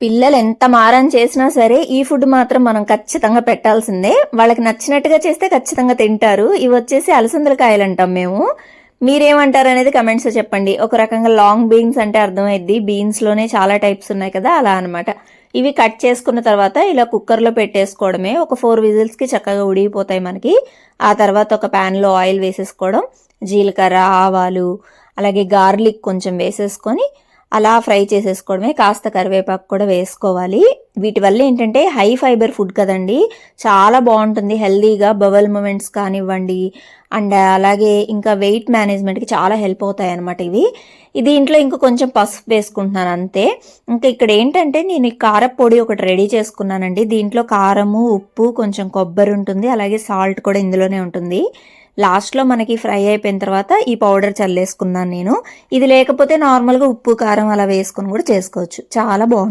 పిల్లలు ఎంత మారం చేసినా సరే ఈ ఫుడ్ మాత్రం మనం ఖచ్చితంగా పెట్టాల్సిందే. వాళ్ళకి నచ్చినట్టుగా చేస్తే ఖచ్చితంగా తింటారు. ఇవి వచ్చేసి అలసందలకాయలు అంటాం మేము. మీరేమంటారు అనేది కమెంట్స్లో చెప్పండి. ఒక రకంగా లాంగ్ బీన్స్ అంటే అర్థమైద్ది. బీన్స్లోనే చాలా టైప్స్ ఉన్నాయి కదా, అలా అనమాట. ఇవి కట్ చేసుకున్న తర్వాత ఇలా కుక్కర్లో పెట్టేసుకోవడమే. ఒక 4 విజిల్స్కి చక్కగా ఉడిగిపోతాయి మనకి. ఆ తర్వాత ఒక ప్యాన్లో ఆయిల్ వేసేసుకోవడం, జీలకర్ర, ఆవాలు, అలాగే గార్లిక్ కొంచెం వేసేసుకొని అలా ఫ్రై చేసేసుకోవడమే. కాస్త కరివేపాకు కూడా వేసుకోవాలి. వీటి వల్ల ఏంటంటే హై ఫైబర్ ఫుడ్ కదండి, చాలా బాగుంటుంది. హెల్దీగా బవల్ మూమెంట్స్ కానివ్వండి, అండ్ అలాగే ఇంకా వెయిట్ మేనేజ్మెంట్కి చాలా హెల్ప్ అవుతాయి అన్నమాట ఇవి. దీంట్లో ఇంకా కొంచెం పసుపు వేసుకుంటున్నాను అంతే. ఇంకా ఇక్కడ ఏంటంటే నేను ఈ కారపొడి ఒకటి రెడీ చేసుకున్నానండి. దీంట్లో కారము, ఉప్పు, కొంచెం కొబ్బరి ఉంటుంది, అలాగే సాల్ట్ కూడా ఇందులోనే ఉంటుంది. లాస్ట్లో మనకి ఫ్రై అయిపోయిన తర్వాత ఈ పౌడర్ చల్లేసుకున్నాను నేను. ఇది లేకపోతే నార్మల్గా ఉప్పు కారం అలా వేసుకొని కూడా చేసుకోవచ్చు. చాలా బాగుంటుంది.